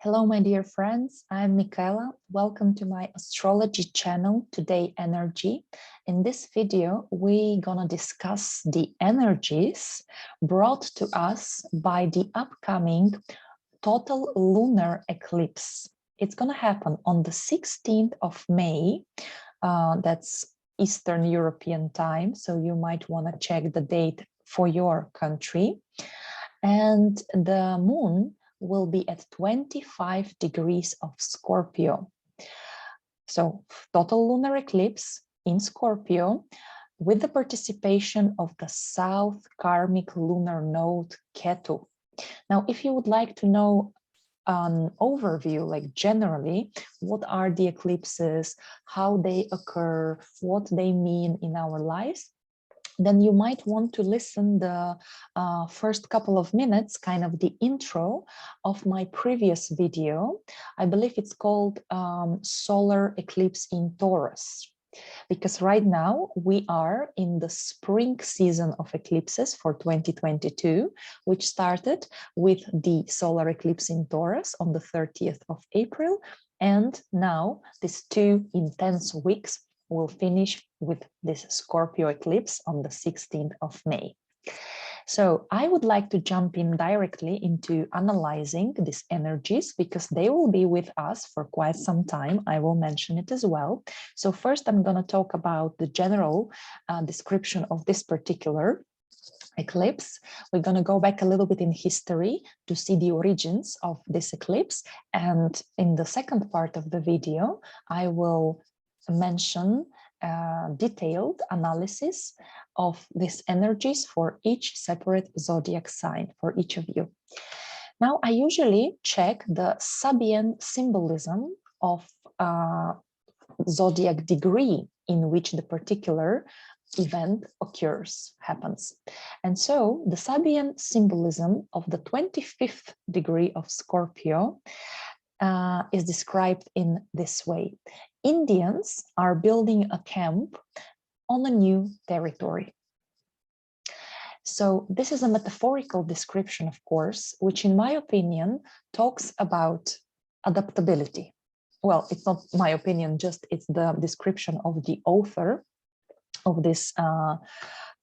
Hello, my dear friends. I'm Michaela. Welcome to my astrology channel, Todayenergy. In this video, we're gonna discuss the energies brought to us by the upcoming total lunar eclipse. It's gonna happen on the 16th of May. That's Eastern European time, so you might want to check the date for your country. And the moon will be at 25 degrees of Scorpio. So total lunar eclipse in Scorpio with the participation of the South Karmic lunar node Ketu. Now, if you would like to know an overview, like generally, what are the eclipses, how they occur, what they mean in our lives, then you might want to listen the first couple of minutes, kind of the intro of my previous video. I believe it's called Solar Eclipse in Taurus, because right now we are in the spring season of eclipses for 2022, which started with the solar eclipse in Taurus on the 30th of April. And now these 2 intense weeks will finish with this Scorpio eclipse on the 16th of May. So I would like to jump in directly into analyzing these energies because they will be with us for quite some time. I will mention it as well. So first, I'm going to talk about the general description of this particular eclipse. We're going to go back a little bit in history to see the origins of this eclipse. And in the second part of the video, I will mention detailed analysis of these energies for each separate zodiac sign for each of you. Now, I usually check the Sabian symbolism of zodiac degree in which the particular event happens. And so the Sabian symbolism of the 25th degree of Scorpio is described in this way. Indians are building a camp on a new territory. So this is a metaphorical description, of course, which in my opinion talks about adaptability. Well, it's not my opinion, just it's the description of the author of this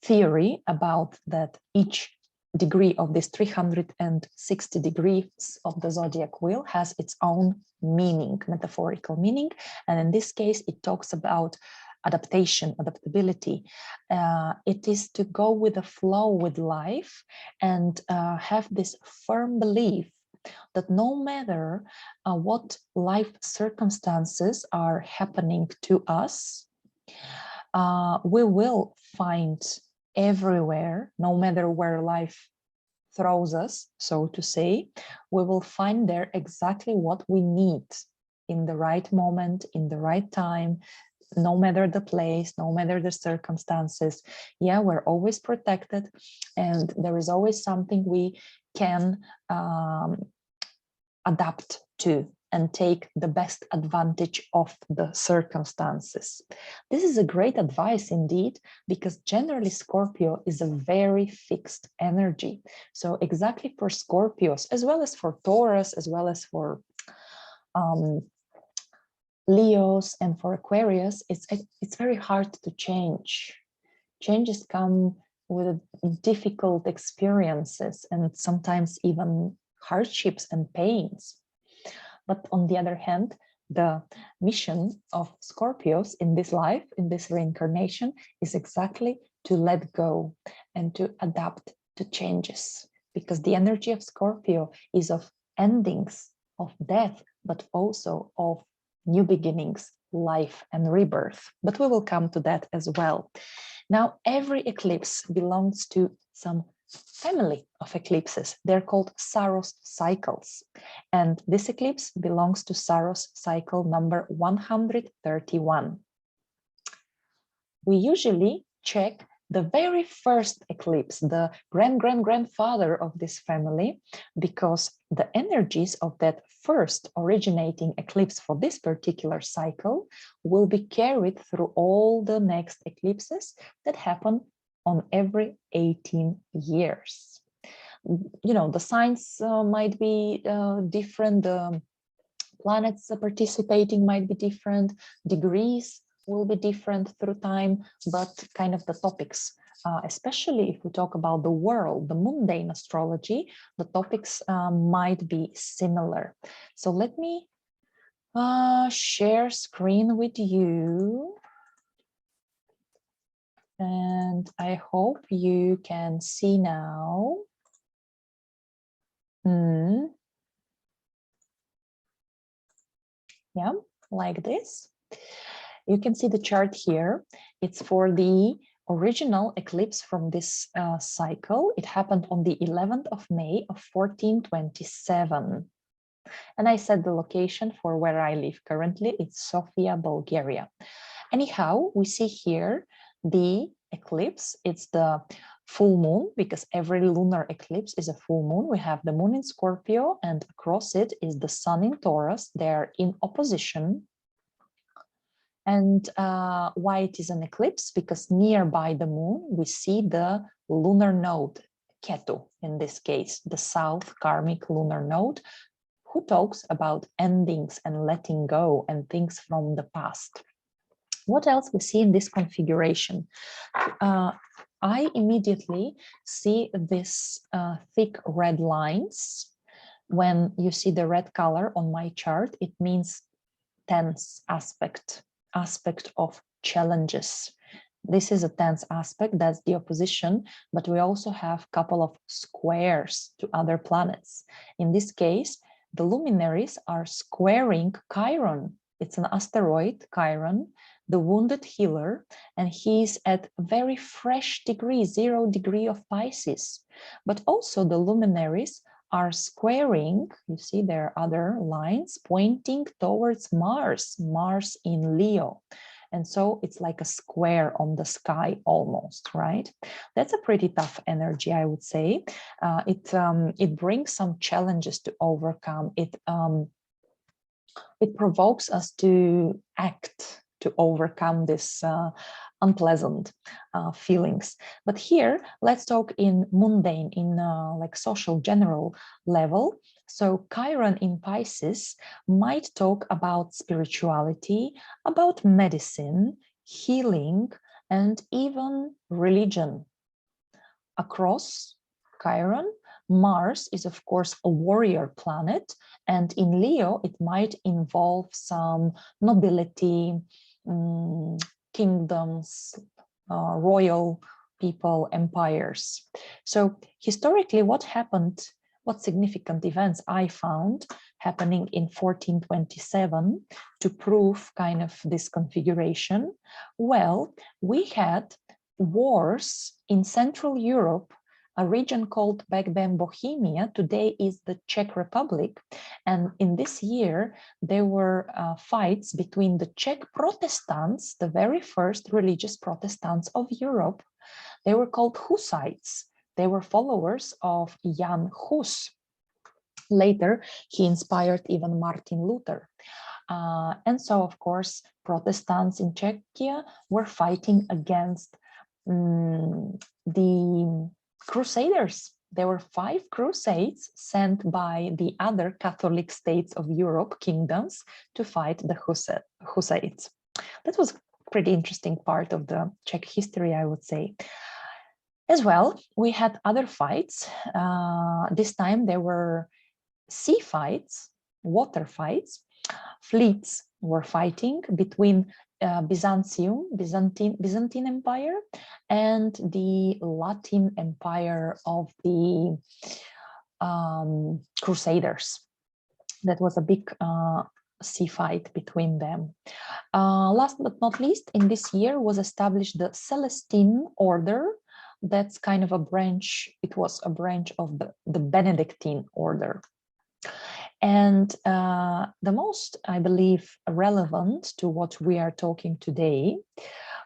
theory about that each degree of this 360 degrees of the zodiac wheel has its own meaning, metaphorical meaning. And in this case, it talks about adaptation, adaptability. It is to go with the flow with life and have this firm belief that no matter what life circumstances are happening to us, we will find everywhere, no matter where life throws us, so to say, we will find there exactly what we need in the right moment, in the right time, no matter the place, no matter the circumstances. Yeah, we're always protected, and there is always something we can adapt to and take the best advantage of the circumstances. This is a great advice indeed, because generally Scorpio is a very fixed energy. So exactly for Scorpios, as well as for Taurus, as well as for Leos and for Aquarius, it's very hard to change. Changes come with difficult experiences and sometimes even hardships and pains. But on the other hand, the mission of Scorpios in this life, in this reincarnation, is exactly to let go and to adapt to changes, because the energy of Scorpio is of endings, of death, but also of new beginnings, life and rebirth. But we will come to that as well. Now, every eclipse belongs to some family of eclipses. They're called Saros cycles. And this eclipse belongs to Saros cycle number 131. We usually check the very first eclipse, the grandfather of this family, because the energies of that first originating eclipse for this particular cycle will be carried through all the next eclipses that happen on every 18 years. You know, the signs might be different, the Planets participating might be different, degrees will be different through time, but kind of the topics, especially if we talk about the world, the mundane astrology, the topics might be similar. So let me share screen with you. And I hope you can see now. Yeah, like this. You can see the chart here. It's for the original eclipse from this cycle. It happened on the 11th of May of 1427. And I said the location for where I live currently. It's Sofia, Bulgaria. Anyhow, we see here the eclipse. It's the full moon, because every lunar eclipse is a full moon. We have the moon in Scorpio, and across it is the sun in Taurus. They're in opposition. And why it is an eclipse? Because nearby the moon, we see the lunar node, Ketu, in this case, the south karmic lunar node, who talks about endings and letting go and things from the past. What else we see in this configuration? I immediately see this thick red lines. When you see the red color on my chart, it means tense aspect of challenges. This is a tense aspect, that's the opposition, but we also have a couple of squares to other planets. In this case, the luminaries are squaring Chiron. It's an asteroid, Chiron, the wounded healer, and he's at a very fresh degree, 0 degree of Pisces. But also the luminaries are squaring, you see there are other lines pointing towards Mars, Mars in Leo. And so it's like a square on the sky almost, right? That's a pretty tough energy, I would say. It brings some challenges to overcome. It provokes us to act, to overcome this unpleasant feelings. But here, let's talk in mundane, in like social general level. So Chiron in Pisces might talk about spirituality, about medicine, healing, and even religion. Across Chiron, Mars is, of course, a warrior planet, and in Leo, it might involve some nobility, kingdoms, royal people, empires. So historically, what happened, what significant events I found happening in 1427 to prove kind of this configuration? Well, we had wars in Central Europe, a region called back then Bohemia, today is the Czech Republic. And in this year, there were fights between the Czech Protestants, the very first religious Protestants of Europe. They were called Hussites. They were followers of Jan Hus. Later, he inspired even Martin Luther. And so, of course, Protestants in Czechia were fighting against the Crusaders. There were 5 crusades sent by the other Catholic states of Europe, kingdoms, to fight the Hussites. That was a pretty interesting part of the Czech history, I would say. As well, we had other fights. This time there were sea fights, water fights. Fleets were fighting between Byzantine Empire and the Latin Empire of the Crusaders. That was a big sea fight between them. Last but not least, in this year was established the Celestine order. That's kind of a branch, it was a branch of the Benedictine order. And the most, I believe, relevant to what we are talking today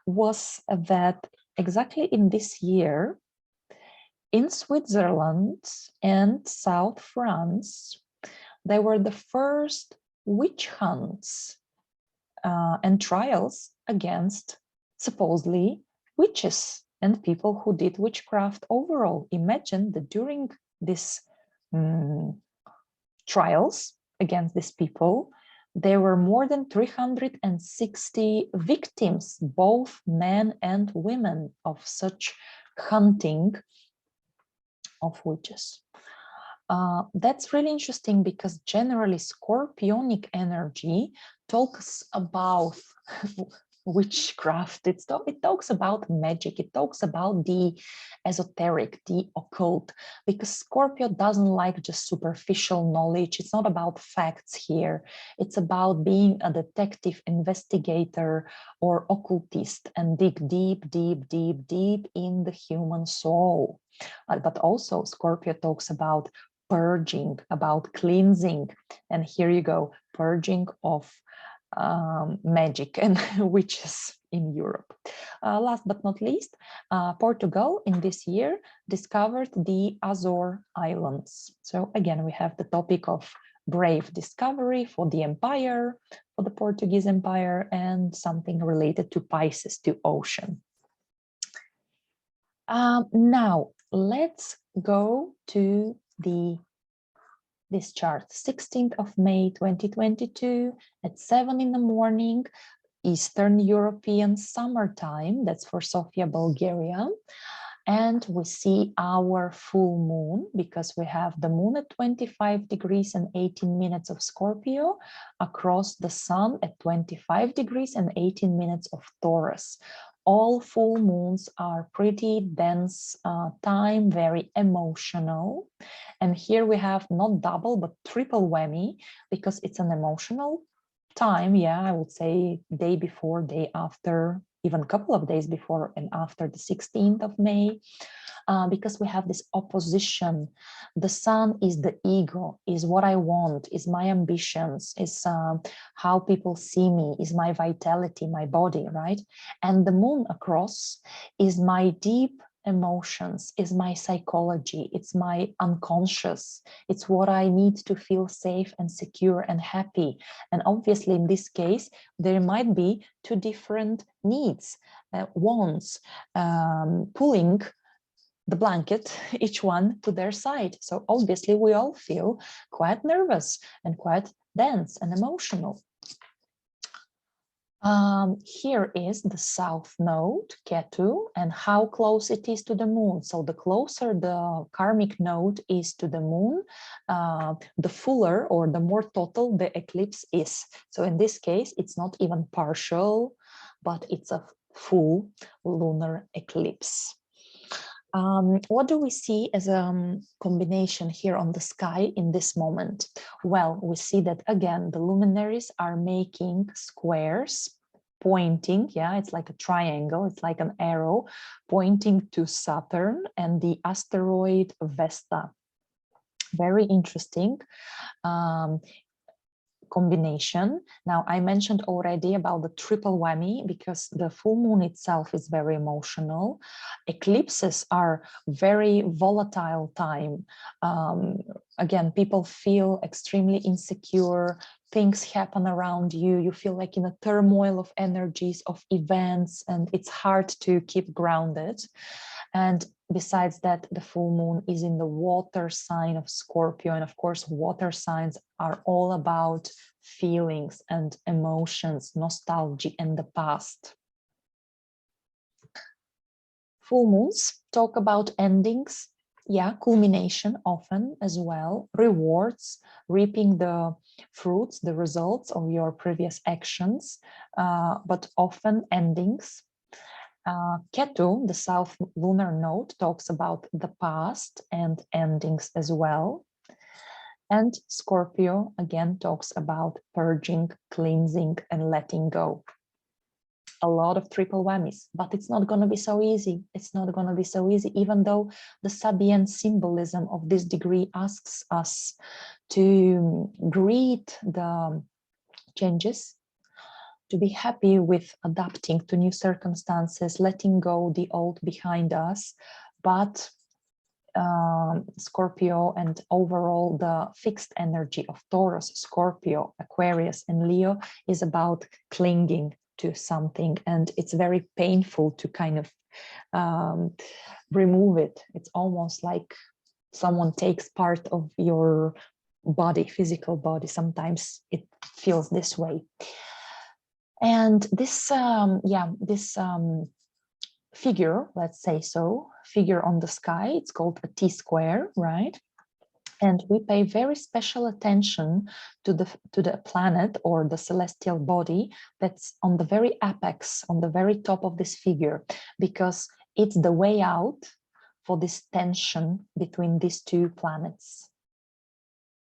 was that exactly in this year, in Switzerland and South France, there were the first witch hunts and trials against supposedly witches and people who did witchcraft overall. Imagine that during this trials against these people, there were more than 360 victims, both men and women, of such hunting of witches. That's really interesting because generally Scorpionic energy talks about witchcraft. It talks about magic. It talks about the esoteric, the occult, because Scorpio doesn't like just superficial knowledge. It's not about facts here. It's about being a detective, investigator, or occultist and dig deep, deep, deep, deep in the human soul. But also Scorpio talks about purging, about cleansing. And here you go, purging of magic and witches in Europe. Last but not least, Portugal in this year discovered the Azore Islands. So again, we have the topic of brave discovery for the empire, for the Portuguese Empire, and something related to Pisces, to ocean. Now, let's go to this chart. 16th of May 2022 at 7 in the morning, Eastern European summertime. That's for Sofia, Bulgaria. And we see our full moon because we have the moon at 25 degrees and 18 minutes of Scorpio, across the sun at 25 degrees and 18 minutes of Taurus. All full moons are pretty dense time, very emotional. And here we have not double, but triple whammy, because it's an emotional time. Yeah, I would say day before, day after, even a couple of days before and after the 16th of May. Because we have this opposition. The sun is the ego, is what I want, is my ambitions, is how people see me, is my vitality, my body, right? And the moon across is my deep emotions, is my psychology, it's my unconscious, it's what I need to feel safe and secure and happy. And obviously in this case, there might be two different needs, wants, pulling the blanket, each one to their side. So obviously we all feel quite nervous and quite dense and emotional. Here is the south node, Ketu, and how close it is to the moon. So the closer the karmic node is to the moon, the fuller or the more total the eclipse is. So in this case, it's not even partial, but it's a full lunar eclipse. What do we see as a combination here on the sky in this moment? Well, we see that again, the luminaries are making squares pointing, yeah, it's like a triangle, it's like an arrow pointing to Saturn and the asteroid Vesta. Very interesting. Combination. Now, I mentioned already about the triple whammy because the full moon itself is very emotional. Eclipses are very volatile time. Again, people feel extremely insecure. Things happen around you. You feel like in a turmoil of energies, of events, and it's hard to keep grounded. And besides that, the full moon is in the water sign of Scorpio. And of course, water signs are all about feelings and emotions, nostalgia and the past. Full moons talk about endings, yeah, culmination often as well, rewards, reaping the fruits, the results of your previous actions, but often endings. Ketu, the south lunar node, talks about the past and endings as well. And Scorpio, again, talks about purging, cleansing, and letting go. A lot of triple whammies, but it's not going to be so easy. It's not going to be so easy, even though the Sabian symbolism of this degree asks us to greet the changes, to be happy with adapting to new circumstances, letting go the old behind us. But Scorpio and overall the fixed energy of Taurus, Scorpio, Aquarius, and Leo is about clinging to something, and it's very painful to kind of remove it. It's almost like someone takes part of your body, physical body. Sometimes it feels this way. And this, figure, let's say so, figure on the sky, it's called a T-square, right? And we pay very special attention to the planet or the celestial body that's on the very apex, on the very top of this figure, because it's the way out for this tension between these two planets.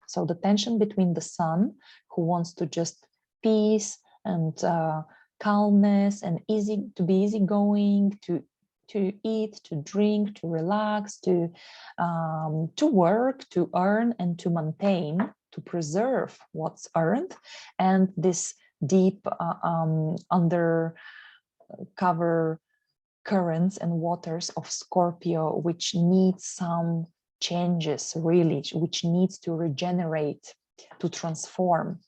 So the tension between the sun, who wants to just peace and calmness and to be easygoing, to eat, to drink, to relax, to work, to earn, and to maintain, to preserve what's earned, and this deep undercover currents and waters of Scorpio, which needs some changes, really, which needs to regenerate, to transform.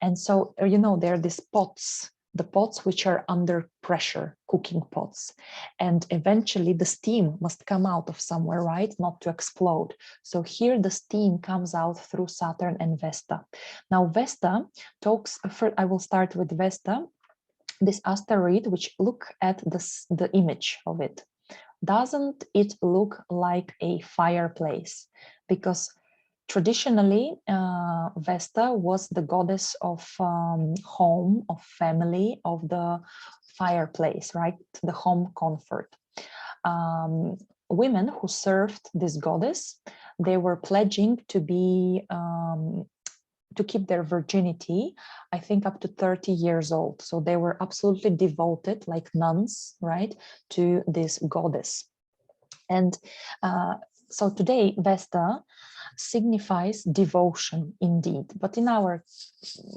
And so, there are these pots, the pots which are under pressure, cooking pots. And eventually the steam must come out of somewhere, right? Not to explode. So here the steam comes out through Saturn and Vesta. Now Vesta talks, first I will start with Vesta, this asteroid, which look at the image of it. Doesn't it look like a fireplace? Because traditionally, Vesta was the goddess of home, of family, of the fireplace, right? The home comfort. Women who served this goddess, they were pledging to be to keep their virginity, I think up to 30 years old. So they were absolutely devoted, like nuns, right, to this goddess. And so today, Vesta signifies devotion indeed, but in our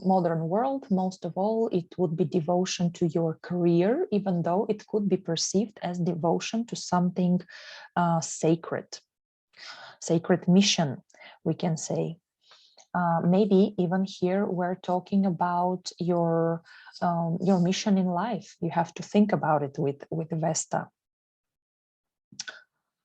modern world, most of all, it would be devotion to your career, even though it could be perceived as devotion to something sacred mission, we can say. Maybe even here we're talking about your mission in life. You have to think about it with Vesta.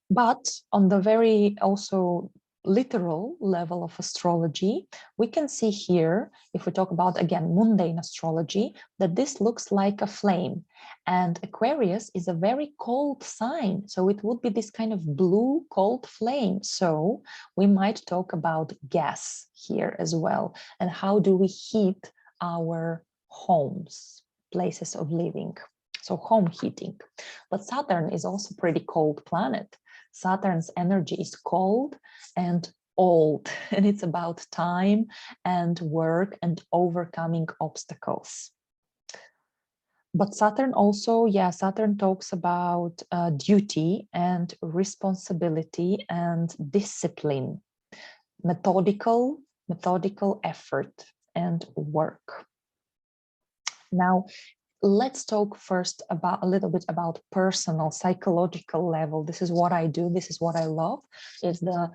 But on the very also literal level of astrology, we can see here, if we talk about, again, mundane astrology, that this looks like a flame. And Aquarius is a very cold sign. So it would be this kind of blue, cold flame. So we might talk about gas here as well. And how do we heat our homes, places of living? So home heating. But Saturn is also a pretty cold planet. Saturn's energy is cold and old, and it's about time and work and overcoming obstacles. But Saturn also, Saturn talks about duty and responsibility and discipline, methodical effort and work. Now, let's talk first about a little bit about personal psychological level. This is what I do. This is what I love, is the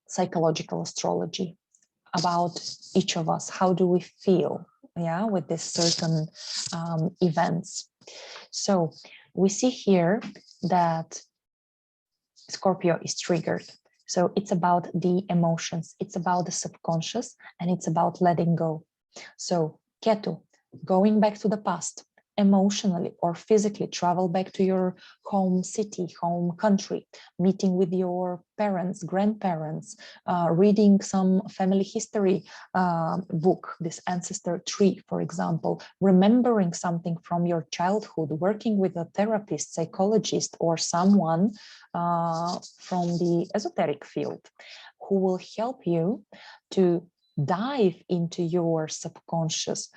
psychological astrology about each of us. How do we feel, with this certain events? So we see here that Scorpio is triggered. So it's about the emotions, it's about the subconscious, and it's about letting go. So Ketu, going back to the past, emotionally or physically, travel back to your home city, home country, meeting with your parents, grandparents, reading some family history book, this ancestor tree, for example, remembering something from your childhood, working with a therapist, psychologist, or someone from the esoteric field who will help you to dive into your subconscious,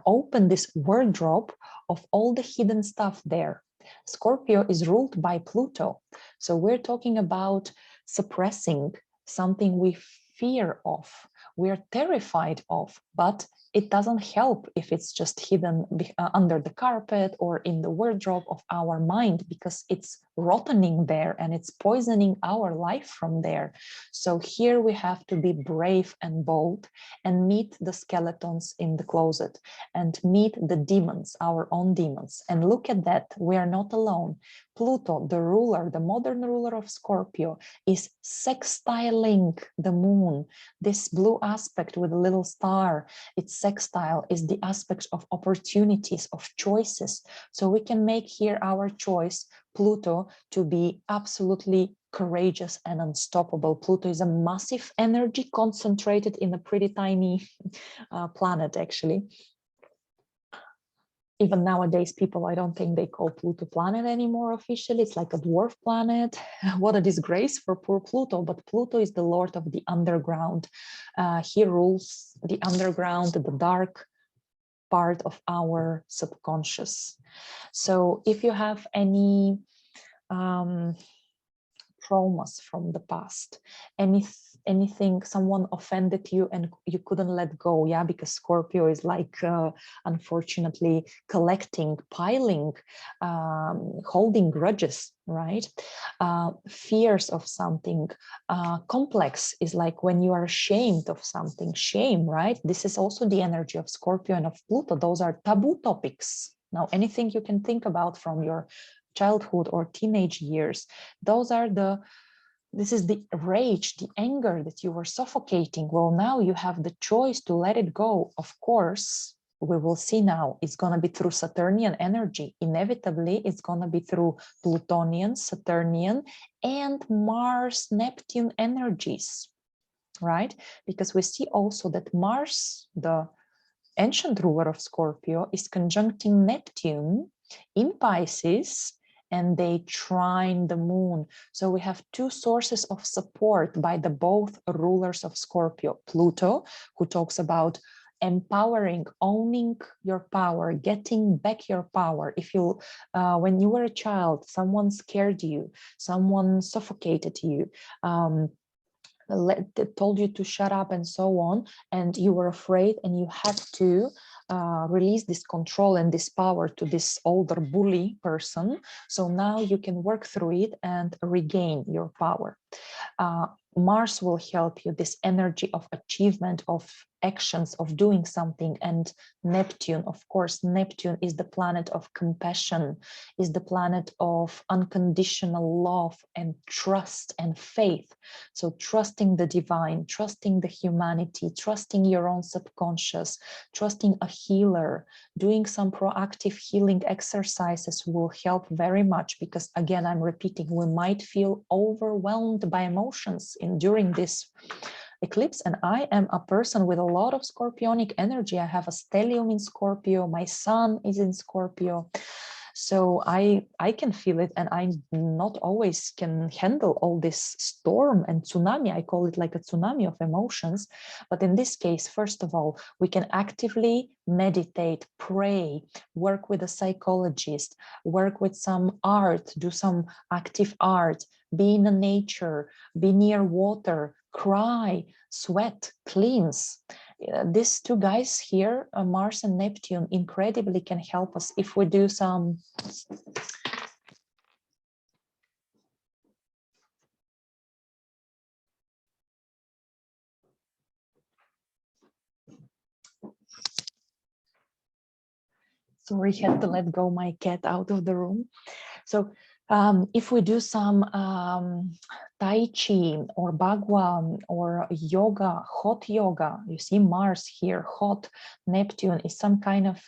open this wardrobe of all the hidden stuff there. Scorpio is ruled by Pluto. So we're talking about suppressing something we fear of, we're terrified of, but it doesn't help if it's just hidden under the carpet or in the wardrobe of our mind, because it's rotting there and it's poisoning our life from there. So here we have to be brave and bold and meet the skeletons in the closet and meet the demons, our own demons. And look at that, we are not alone. Pluto, the ruler, the modern ruler of Scorpio, is sextiling the moon. This blue aspect with a little star, its sextile is the aspect of opportunities, of choices. So we can make here our choice, Pluto, to be absolutely courageous and unstoppable. Pluto is a massive energy concentrated in a pretty tiny planet, actually. Even nowadays, people, I don't think they call Pluto planet anymore officially. It's like a dwarf planet. What a disgrace for poor Pluto. But Pluto is the lord of the underground. He rules the underground, the dark part of our subconscious. So if you have any traumas from the past, anything, someone offended you and you couldn't let go, yeah, because Scorpio is like unfortunately collecting, piling, holding grudges, right? Fears of something. Complex is like when you are ashamed of something, shame, right? This is also the energy of Scorpio and of Pluto. Those are taboo topics. Now, anything you can think about from your childhood or teenage years, those are this is the rage, the anger that you were suffocating. Well, now you have the choice to let it go. Of course, we will see now, it's going to be through Saturnian energy. Inevitably, it's going to be through Plutonian, Saturnian, and Mars, Neptune energies, right? Because we see also that Mars, the ancient ruler of Scorpio, is conjuncting Neptune in Pisces, and they trine the moon. So we have two sources of support by the both rulers of Scorpio. Pluto, who talks about empowering, owning your power, getting back your power. If you, when you were a child, someone scared you, someone suffocated you, told you to shut up and so on, and you were afraid and you had to release this control and this power to this older bully person. So now you can work through it and regain your power. Mars will help you, this energy of achievement, of actions, of doing something. And Neptune, of course, Neptune is the planet of compassion, is the planet of unconditional love and trust and faith. So trusting the divine, trusting the humanity, trusting your own subconscious, trusting a healer, doing some proactive healing exercises will help very much, because again, I'm repeating, we might feel overwhelmed by emotions during this eclipse. And I am a person with a lot of Scorpionic energy. I have a stellium in Scorpio, my sun is in Scorpio. So I can feel it, and I not always can handle all this storm and tsunami. I call it like a tsunami of emotions. But in this case, first of all, we can actively meditate, pray, work with a psychologist, work with some art, do some active art, be in the nature, be near water, cry, sweat, cleanse. These two guys here, Mars and Neptune, incredibly can help us if we do some sorry, had to let go my cat out of the room. So if we do some Tai Chi or Bhagwan or yoga, hot yoga, you see Mars here, hot, Neptune is some kind of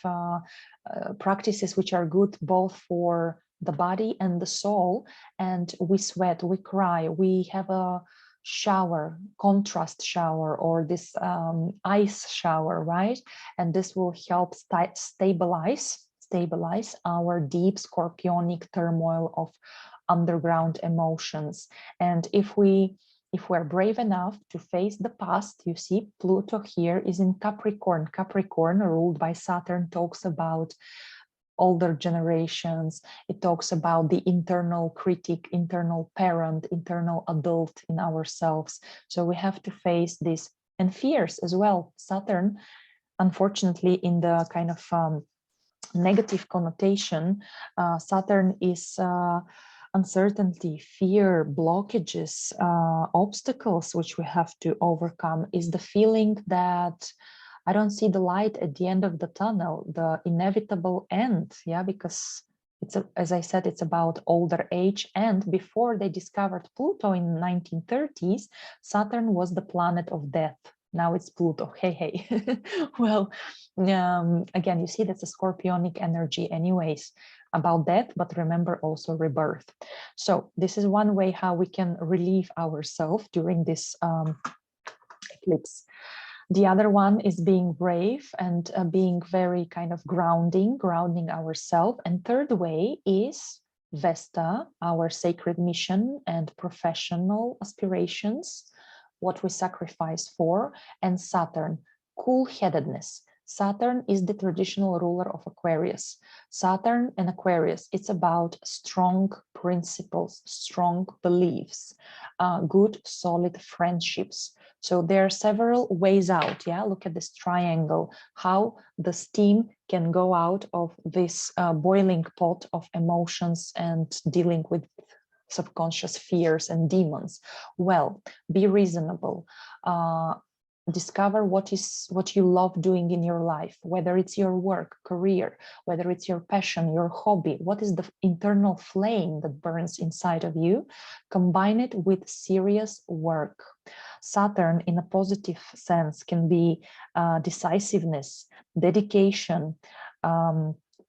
practices which are good both for the body and the soul. And we sweat, we cry, we have a shower, contrast shower, or this ice shower, right? And this will help stabilize our deep Scorpionic turmoil of underground emotions. And if we're brave enough to face the past, you see Pluto here is in Capricorn. Capricorn, ruled by Saturn, talks about older generations. It talks about the internal critic, internal parent, internal adult in ourselves. So we have to face this and fears as well. Saturn, unfortunately, in the kind of negative connotation, Saturn is uncertainty, fear, blockages, obstacles which we have to overcome, is the feeling that I don't see the light at the end of the tunnel, the inevitable end, yeah, because as I said, it's about older age. And before they discovered Pluto in the 1930s, Saturn was the planet of death. Now it's Pluto. Hey, hey. Well, again, you see that's a scorpionic energy anyways, about death, but remember also rebirth. So this is one way how we can relieve ourselves during this eclipse. The other one is being brave and being very kind of grounding ourselves. And third way is Vesta, our sacred mission and professional aspirations, what we sacrifice for, and Saturn, cool-headedness. Saturn is the traditional ruler of Aquarius. Saturn and Aquarius, it's about strong principles, strong beliefs, good, solid friendships. So there are several ways out. Yeah, look at this triangle, how the steam can go out of this boiling pot of emotions and dealing with subconscious fears and demons. Well, be reasonable. Discover what you love doing in your life, whether it's your work, career, whether it's your passion, your hobby. What is the internal flame that burns inside of you? Combine it with serious work. Saturn, in a positive sense, can be decisiveness, dedication,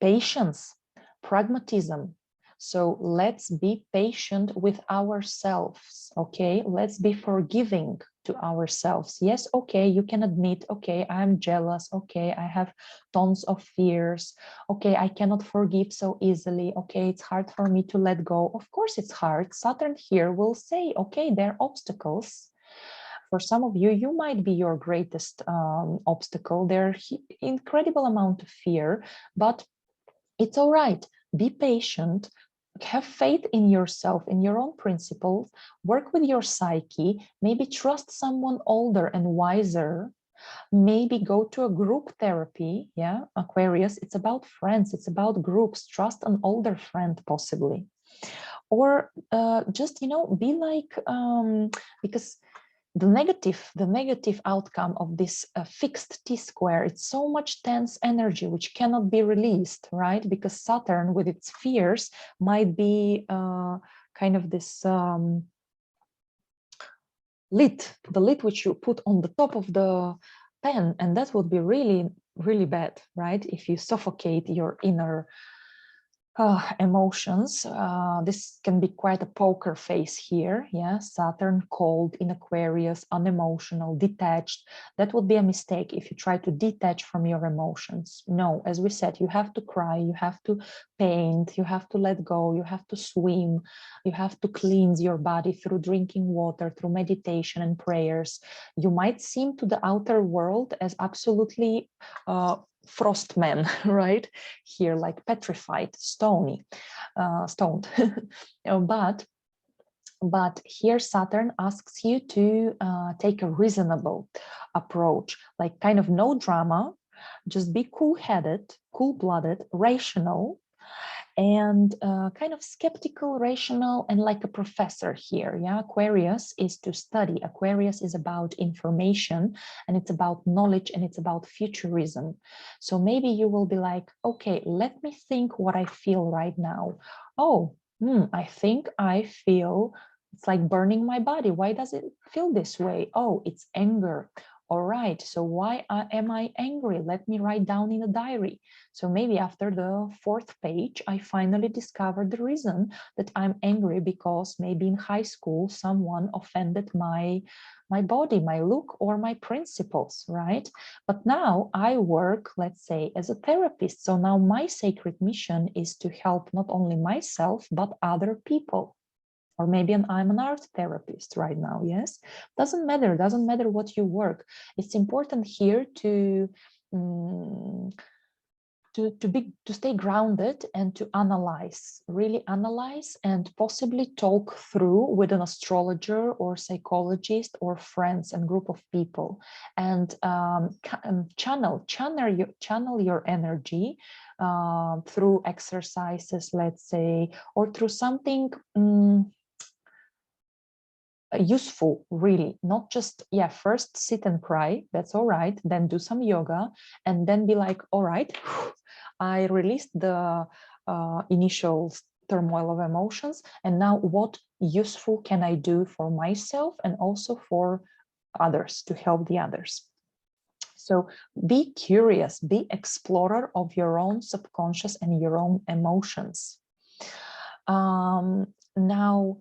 patience, pragmatism. So let's be patient with ourselves, okay? Let's be forgiving to ourselves. Yes, okay, you can admit, okay, I'm jealous, okay, I have tons of fears, okay, I cannot forgive so easily, okay, it's hard for me to let go. Of course it's hard. Saturn here will say, okay, there are obstacles. For some of you, you might be your greatest obstacle. There's incredible amount of fear, but it's all right. Be patient. Have faith in yourself, in your own principles, work with your psyche, maybe trust someone older and wiser, maybe go to a group therapy. Yeah, Aquarius, it's about friends, it's about groups. Trust an older friend possibly. Or just, be like, because the negative outcome of this fixed T-square, it's so much tense energy which cannot be released, right? Because Saturn with its fears might be kind of this lid, the lid which you put on the top of the pen, and that would be really, really bad, right? If you suffocate your inner emotions. This can be quite a poker face here. Yeah, Saturn cold in Aquarius, unemotional, detached. That would be a mistake if you try to detach from your emotions. No, as we said, you have to cry, you have to paint, you have to let go, you have to swim, you have to cleanse your body through drinking water, through meditation and prayers. You might seem to the outer world as absolutely frostman, right? Here, like petrified, stoned. But here Saturn asks you to take a reasonable approach, like kind of no drama, just be cool-headed, cool-blooded, rational, and kind of skeptical, rational, and like a professor here. Yeah, Aquarius is to study. Aquarius is about information, and it's about knowledge, and it's about futurism. So maybe you will be like, okay, let me think what I feel right now. Oh, I think I feel it's like burning my body. Why does it feel this way? Oh, it's anger. All right, so why am I angry? Let me write down in a diary. So maybe after the 4th page, I finally discovered the reason that I'm angry, because maybe in high school, someone offended my body, my look, or my principles, right? But now I work, let's say, as a therapist. So now my sacred mission is to help not only myself, but other people. Or maybe I'm an art therapist right now, yes? Doesn't matter what you work. It's important here to to stay grounded and to analyze, really analyze, and possibly talk through with an astrologer or psychologist or friends and group of people, and channel your energy through exercises, let's say, or through something useful, really, not just, yeah, first sit and cry, that's all right, then do some yoga, and then be like, all right, I released the initial turmoil of emotions, and now what useful can I do for myself and also for others, to help the others. So be curious, be explorer of your own subconscious and your own emotions. Now,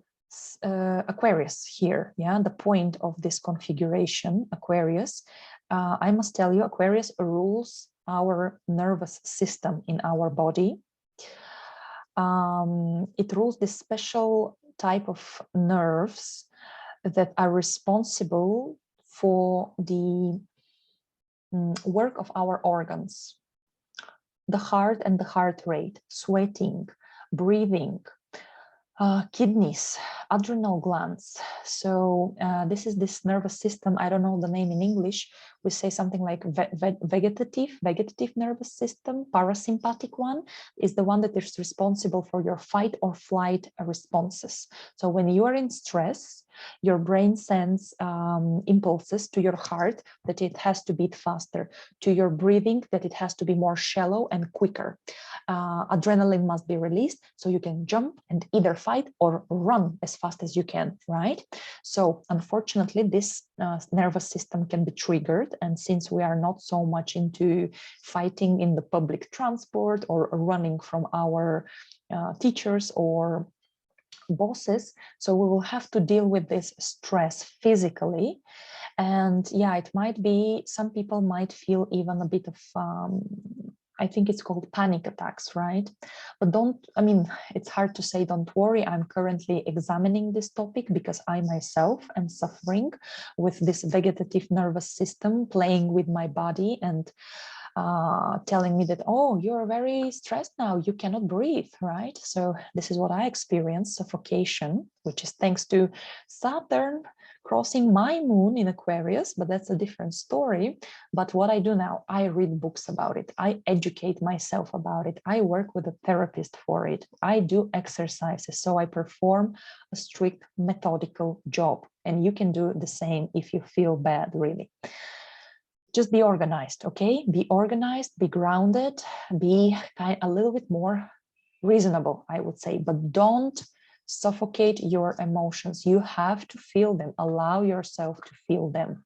Aquarius here, yeah, the point of this configuration, Aquarius, I must tell you, Aquarius rules our nervous system in our body. It rules this special type of nerves that are responsible for the work of our organs, the heart and the heart rate, sweating, breathing, kidneys, adrenal glands. So this is this nervous system. I don't know the name in English. We say something like vegetative nervous system. Parasympathetic one is the one that is responsible for your fight or flight responses. So when you are in stress, your brain sends impulses to your heart that it has to beat faster, to your breathing that it has to be more shallow and quicker. Adrenaline must be released so you can jump and either fight or run as fast as you can, right? So unfortunately, this nervous system can be triggered. And since we are not so much into fighting in the public transport or running from our teachers or bosses, so we will have to deal with this stress physically. And yeah, it might be, some people might feel even a bit of I think it's called panic attacks, right? But it's hard to say, don't worry. I'm currently examining this topic because I myself am suffering with this vegetative nervous system playing with my body and telling me that, oh, you're very stressed now, you cannot breathe, right? So this is what I experienced, suffocation, which is thanks to Saturn crossing my moon in Aquarius, but that's a different story. But what I do now, I read books about it. I educate myself about it. I work with a therapist for it. I do exercises. So I perform a strict methodical job. And you can do the same if you feel bad, really. Just be organized, okay? Be organized, be grounded, be a little bit more reasonable, I would say, but don't suffocate your emotions. You have to feel them, allow yourself to feel them,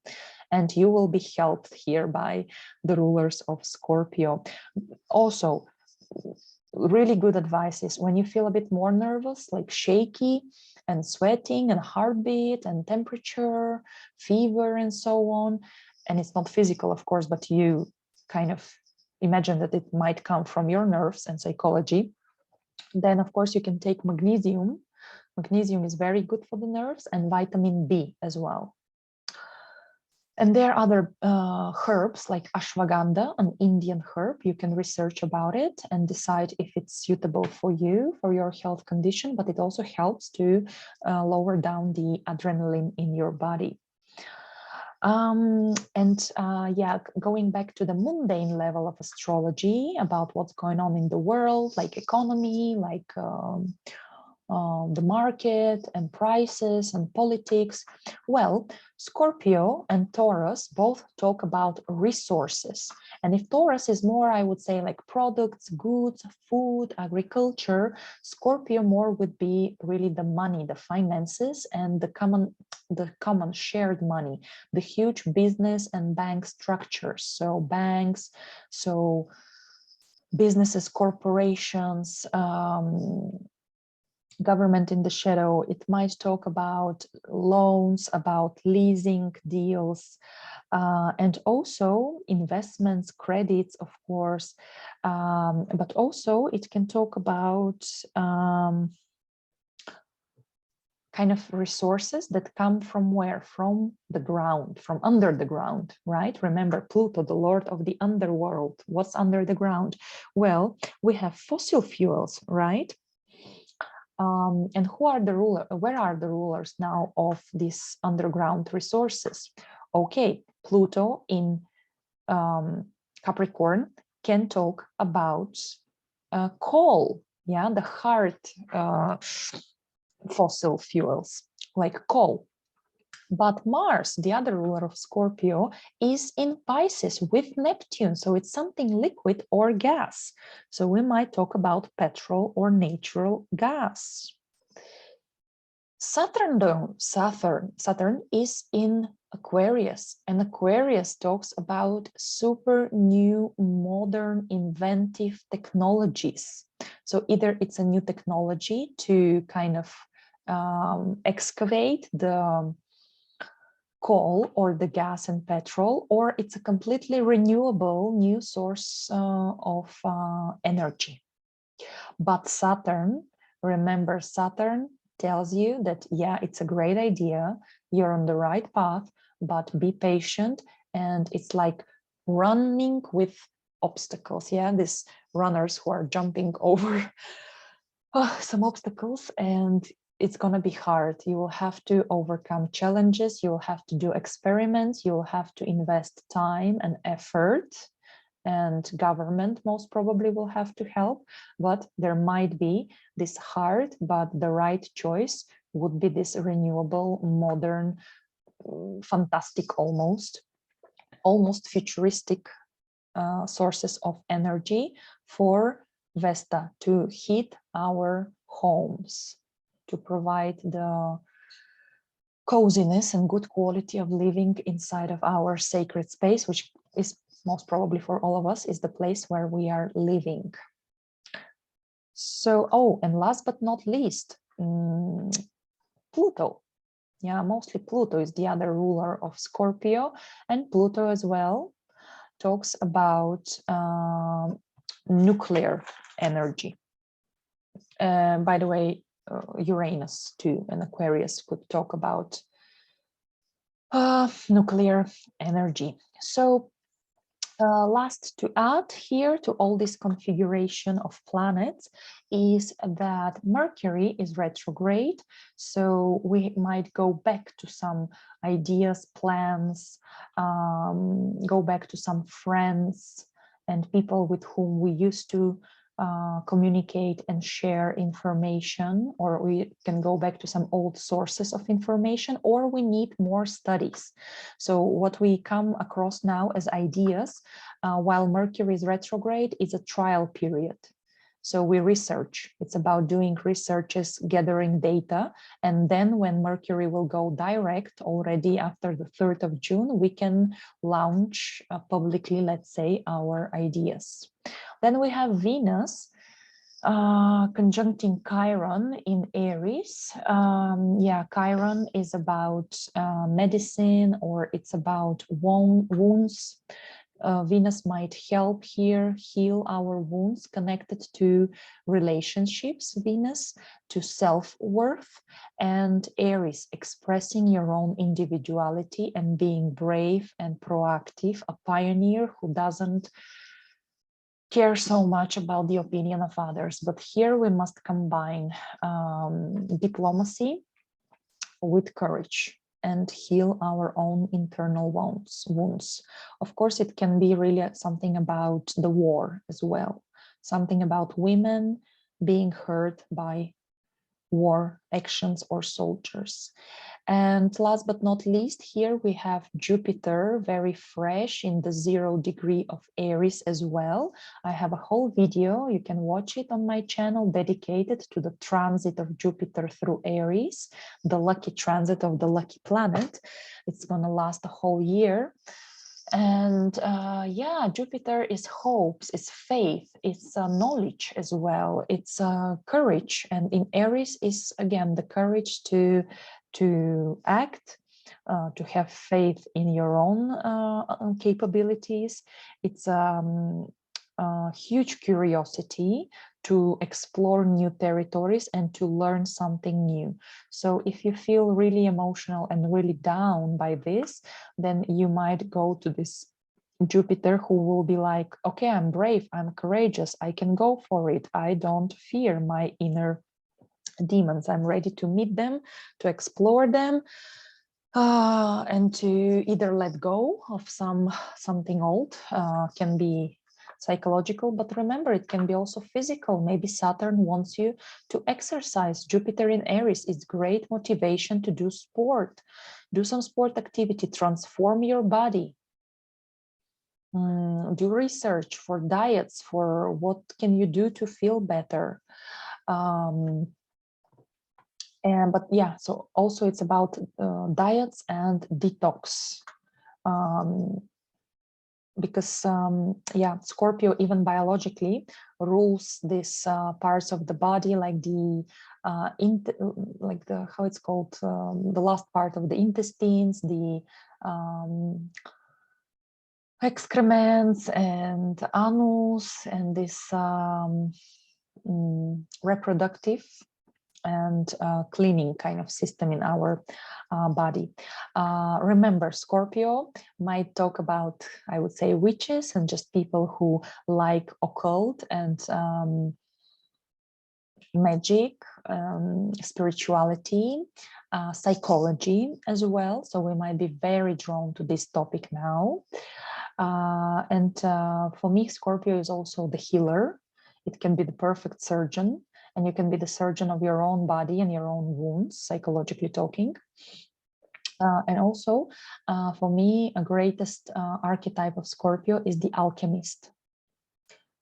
and you will be helped here by the rulers of Scorpio. Also, really good advice is when you feel a bit more nervous, like shaky and sweating and heartbeat and temperature, fever and so on, and it's not physical, of course, but you kind of imagine that it might come from your nerves and psychology, then of course you can take magnesium. Magnesium is very good for the nerves, and vitamin B as well. And there are other herbs like ashwagandha, an Indian herb. You can research about it and decide if it's suitable for you, for your health condition, but it also helps to lower down the adrenaline in your body. Yeah, going back to the mundane level of astrology about what's going on in the world, like economy, like the market and prices and politics. Well, Scorpio and Taurus both talk about resources. And if Taurus is more, I would say, like products, goods, food, agriculture, Scorpio more would be really the money, the finances, and the common shared money, the huge business and bank structures. So banks, so businesses, corporations, government in the shadow. It might talk about loans, about leasing deals, and also investments, credits, of course, but also it can talk about kind of resources that come from where? From the ground, from under the ground, right? Remember Pluto, the lord of the underworld. What's under the ground? Well, we have fossil fuels, right? And who are the ruler? Where are the rulers now of these underground resources? Okay, Pluto in Capricorn can talk about coal, yeah, the hard fossil fuels like coal. But Mars, the other ruler of Scorpio, is in Pisces with Neptune. So it's something liquid or gas. So we might talk about petrol or natural gas. Saturn, though, Saturn is in Aquarius, and Aquarius talks about super new, modern, inventive technologies. So either it's a new technology to kind of excavate the coal or the gas and petrol, or it's a completely renewable new source of energy. But Saturn, remember, Saturn tells you that, yeah, it's a great idea, you're on the right path, but be patient. And it's like running with obstacles, yeah, these runners who are jumping over some obstacles, and it's going to be hard. You will have to overcome challenges, you will have to do experiments, you will have to invest time and effort, and government most probably will have to help, but there might be this hard, but the right choice would be this renewable, modern, fantastic, almost futuristic sources of energy for Vesta to heat our homes, to provide the coziness and good quality of living inside of our sacred space, which is most probably for all of us is the place where we are living. So, oh, and last but not least, Pluto. Yeah, mostly Pluto is the other ruler of Scorpio, and Pluto as well talks about nuclear energy. By the way, Uranus too, and Aquarius could talk about nuclear energy. So last to add here to all this configuration of planets is that Mercury is retrograde. So we might go back to some ideas, plans, go back to some friends and people with whom we used to communicate and share information, or we can go back to some old sources of information, or we need more studies. So what we come across now as ideas while Mercury is retrograde is a trial period. So we research. It's about doing researches, gathering data, and then when Mercury will go direct already after the 3rd of June, we can launch publicly, let's say, our ideas. Then we have Venus conjuncting Chiron in Aries. Yeah, Chiron is about medicine, or it's about wounds. Venus might help here heal our wounds connected to relationships, Venus, to self-worth, and Aries, expressing your own individuality and being brave and proactive, a pioneer who doesn't care so much about the opinion of others. But here we must combine diplomacy with courage and heal our own internal wounds. Of course, it can be really something about the war as well, something about women being hurt by war actions or soldiers. And last but not least, here we have Jupiter, very fresh in the 0 degree of Aries as well. I have a whole video, you can watch it on my channel, dedicated to the transit of Jupiter through Aries, the lucky transit of the lucky planet. It's going to last a whole year. And yeah, Jupiter is hopes, it's faith, it's knowledge as well, it's courage. And in Aries is again the courage to act, to have faith in your own capabilities. It's huge curiosity to explore new territories and to learn something new. So if you feel really emotional and really down by this, then you might go to this Jupiter, who will be like, okay, I'm brave, I'm courageous, I can go for it, I don't fear my inner demons, I'm ready to meet them, to explore them, and to either let go of something old, can be psychological, but remember, it can be also physical. Maybe Saturn wants you to exercise. Jupiter in Aries is great motivation to do sport, do some sport activity, transform your body. Do research for diets, for what can you do to feel better. But yeah, so also it's about diets and detox. Because yeah, Scorpio, even biologically, rules these parts of the body, like the how it's called, the last part of the intestines, the excrements and anus, and this reproductive and cleaning kind of system in our body. Remember, Scorpio might talk about, I would say, witches and just people who like occult and magic, spirituality, psychology as well. So we might be very drawn to this topic now. And for me, Scorpio is also the healer. It can be the perfect surgeon, and you can be the surgeon of your own body and your own wounds, psychologically talking. And also, for me, a greatest archetype of Scorpio is the alchemist.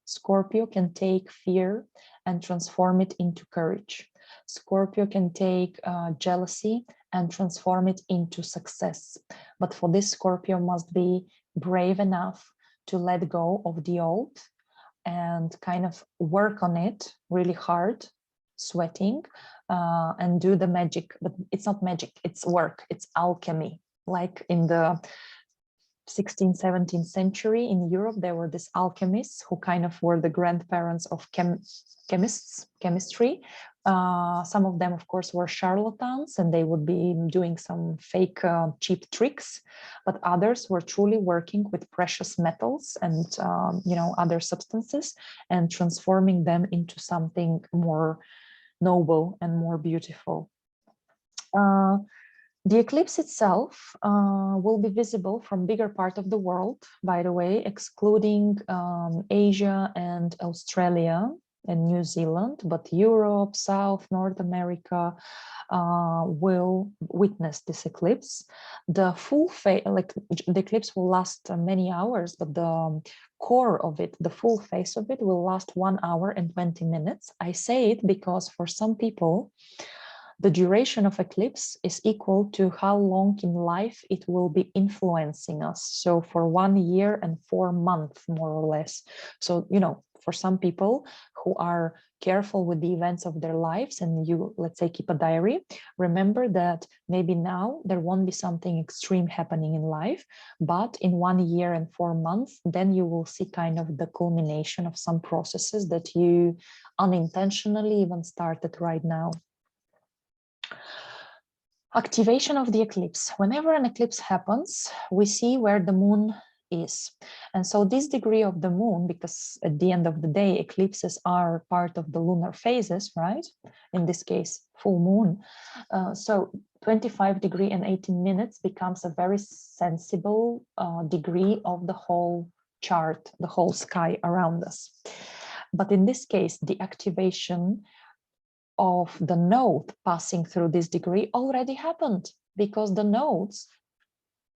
Scorpio can take fear and transform it into courage. Scorpio can take jealousy and transform it into success. But for this, Scorpio must be brave enough to let go of the old and kind of work on it really hard, sweating, and do the magic. But it's not magic, it's work, it's alchemy. Like in the 16th, 17th century in Europe, there were these alchemists who kind of were the grandparents of chemistry. Some of them, of course, were charlatans, and they would be doing some fake cheap tricks, but others were truly working with precious metals and other substances and transforming them into something more noble and more beautiful. The eclipse itself will be visible from bigger part of the world, by the way, excluding Asia and Australia and New Zealand, but Europe, South, North America will witness this eclipse. The full phase, like the eclipse will last many hours, but the core of it, the full phase of it, will last 1 hour and 20 minutes. I say it because for some people, the duration of eclipse is equal to how long in life it will be influencing us. So for 1 year and 4 months, more or less. So, for some people who are careful with the events of their lives and you, let's say, keep a diary, remember that maybe now there won't be something extreme happening in life, but in 1 year and 4 months, then you will see kind of the culmination of some processes that you unintentionally even started right now. Activation of the eclipse. Whenever an eclipse happens, we see where the moon is. And so this degree of the moon, because at the end of the day, eclipses are part of the lunar phases, right? In this case, full moon. So 25 degree and 18 minutes becomes a very sensible degree of the whole chart, the whole sky around us. But in this case, the activation of the node passing through this degree already happened, because the nodes,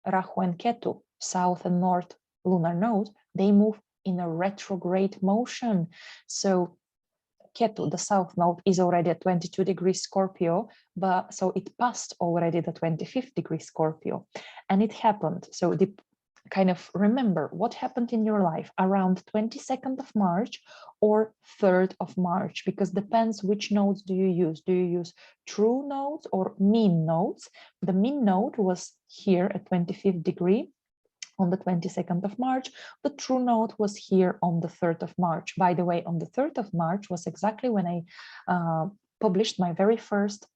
Rahu and Ketu, south and north lunar node, they move in a retrograde motion. So Ketu, the south node, is already at 22 degrees Scorpio, but so it passed already the 25th degree Scorpio, and it happened. So the kind of remember what happened in your life around 22nd of March or 3rd of March, because depends which nodes do you use. Do you use true nodes or mean nodes? The mean node was here at 25th degree on the 22nd of March. The true note was here on the 3rd of March. By the way, on the 3rd of March was exactly when I published my very first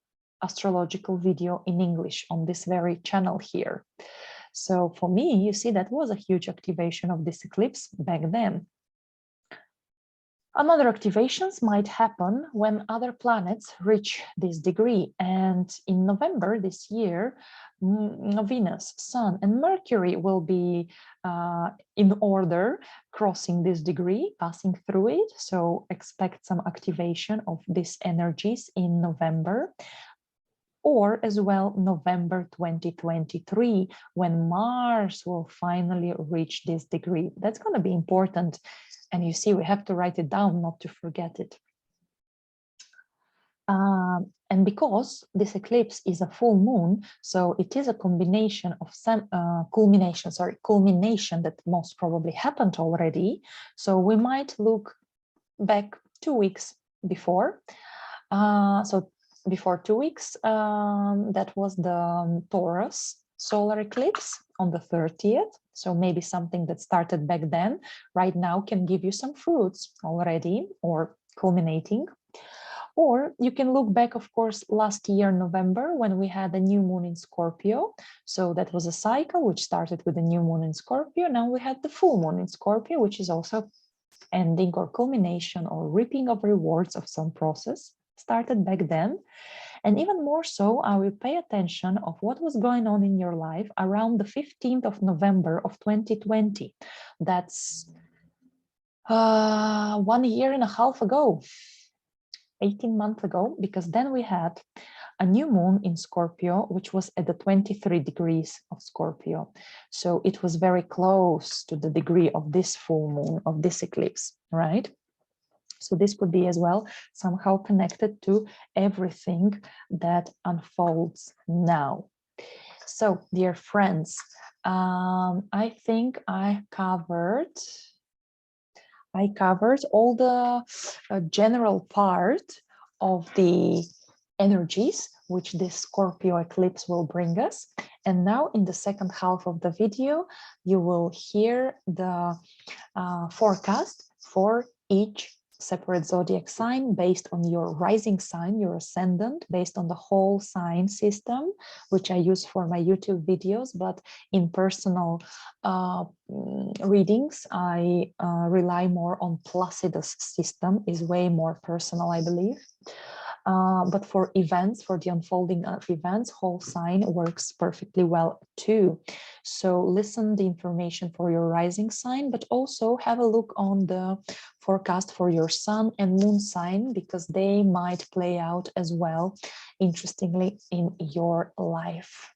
astrological video in English on this very channel here. So for me, you see, that was a huge activation of this eclipse back then. Another activations might happen when other planets reach this degree. And in November this year, Venus, Sun, and Mercury will be in order, crossing this degree, passing through it. So expect some activation of these energies in November. Or as well, November 2023, when Mars will finally reach this degree. That's going to be important. And you see, we have to write it down, not to forget it. And because this eclipse is a full moon, so it is a combination of some culmination that most probably happened already. So we might look back 2 weeks before. So before 2 weeks, that was the Taurus solar eclipse on the 30th. So maybe something that started back then, right now can give you some fruits already or culminating. Or you can look back, of course, last year, November, when we had a new moon in Scorpio. So that was a cycle which started with a new moon in Scorpio. Now we had the full moon in Scorpio, which is also ending or culmination or reaping of rewards of some process started back then. And even more so, I will pay attention of what was going on in your life around the 15th of November of 2020. That's 1.5 years ago, 18 months ago, because then we had a new moon in Scorpio, which was at the 23 degrees of Scorpio. So it was very close to the degree of this full moon, of this eclipse, right? So this could be as well somehow connected to everything that unfolds now. So, dear friends, I think I covered all the general part of the energies which this Scorpio eclipse will bring us. And now in the second half of the video, you will hear the forecast for each separate zodiac sign based on your rising sign, your ascendant, based on the whole sign system, which I use for my YouTube videos, but in personal readings, I rely more on Placidus system, is way more personal, I believe. But for events, for the unfolding of events, whole sign works perfectly well too. So listen the information for your rising sign, but also have a look on the forecast for your sun and moon sign, because they might play out as well, interestingly, in your life.